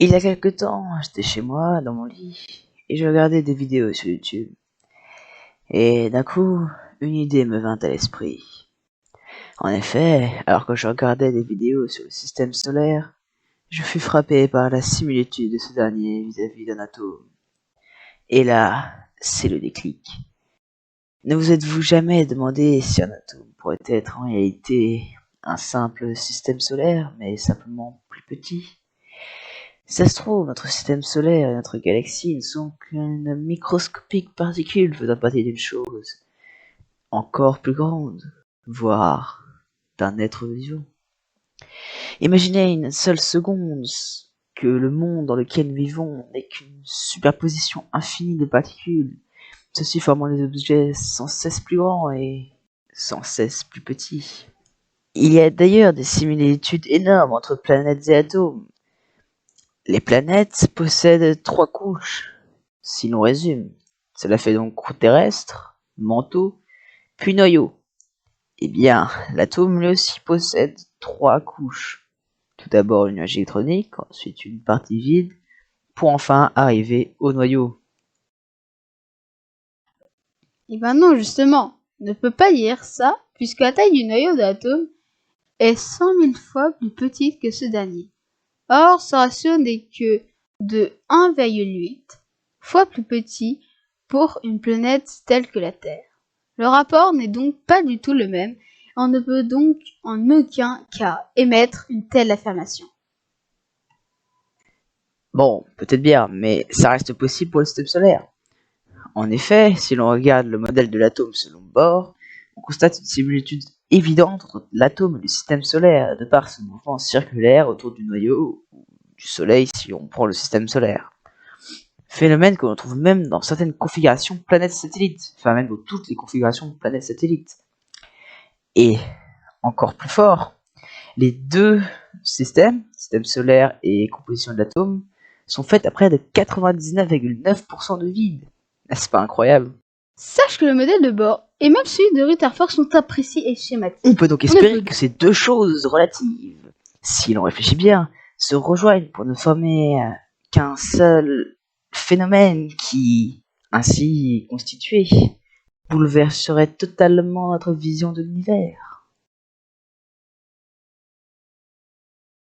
Il y a quelque temps, j'étais chez moi, dans mon lit, et je regardais des vidéos sur YouTube. Et d'un coup, une idée me vint à l'esprit. En effet, alors que je regardais des vidéos sur le système solaire, je fus frappé par la similitude de ce dernier vis-à-vis d'un atome. Et là, c'est le déclic. Ne vous êtes-vous jamais demandé si un atome pourrait être en réalité un simple système solaire, mais simplement plus petit? Si ça se trouve, notre système solaire et notre galaxie ne sont qu'une microscopique particule faisant partie d'une chose encore plus grande, voire d'un être vivant. Imaginez une seule seconde que le monde dans lequel nous vivons n'est qu'une superposition infinie de particules, ceci formant des objets sans cesse plus grands et sans cesse plus petits. Il y a d'ailleurs des similitudes énormes entre planètes et atomes. Les planètes possèdent 3 couches, si l'on résume. Cela fait donc croûte terrestre, manteau, puis noyau. Eh bien, l'atome lui aussi possède 3 couches. Tout d'abord une nuage électronique, ensuite une partie vide, pour enfin arriver au noyau. Eh ben non, justement, on ne peut pas dire ça, puisque la taille du noyau de l'atome est 100 000 fois plus petite que ce dernier. Or, ce ratio n'est que de 1,8 fois plus petit pour une planète telle que la Terre. Le rapport n'est donc pas du tout le même, et on ne peut donc en aucun cas émettre une telle affirmation. Bon, peut-être bien, mais ça reste possible pour le système solaire. En effet, si l'on regarde le modèle de l'atome selon Bohr, on constate une similitude évidente entre l'atome et le système solaire, de par son mouvement circulaire autour du noyau ou du Soleil si on prend le système solaire. Phénomène que l'on trouve même dans certaines configurations planètes-satellites, enfin même dans toutes les configurations de planètes-satellites. Et encore plus fort, les deux système solaire et composition de l'atome, sont faites à près de 99,9% de vide. N'est-ce pas incroyable? Sache que le modèle de Bohr et même celui de Rutherford sont imprécis et schématiques. On peut donc espérer que ces deux choses relatives, si l'on réfléchit bien, se rejoignent pour ne former qu'un seul phénomène qui, ainsi constitué, bouleverserait totalement notre vision de l'univers.